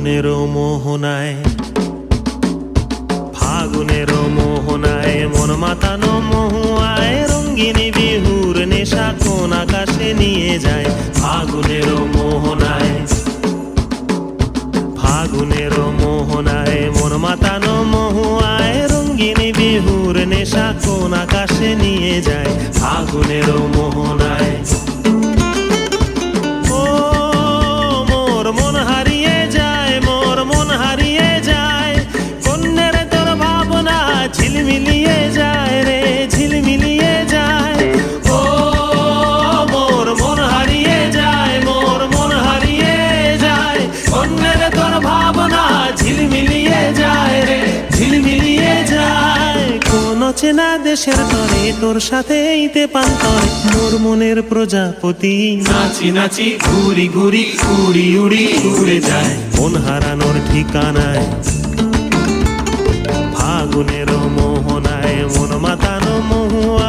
ফাগুনের মোহনায়, ফাগুনের মোহনায় মন মাতানো মহুয়ায় রঙ্গিনী বিহুর নেশা কোন আকাশে নিয়ে যায়। ফাগুনের মোহনায়, ফাগুনের মোহনায় মন মাতানো মহুয়ায় রঙ্গিনী বিহুর নেশা কোন আকাশে নিয়ে যায়। ফাগুনের মোহনায় ঝিলমিলিয়ে যায় রে, ঝিলমিলিয়ে যায়। ও মোর মন হারিয়ে যায়, মোর মন হারিয়ে যায়। অন্যের তোর ভাবনা ঝিলমিলিয়ে যায় রে, ঝিলমিলিয়ে যায়। কোন চেনা দেশের তরে তোর সাথে ইতে পান্তরে মোর মনের প্রজাপতি নাচি নাচি ঘুরি ঘুরি উড়ি উড়ি উড়ে যায় মন হারানোর ঠিকানায়। ফাগুনের মোহনায় মন মাতানো মহুয়া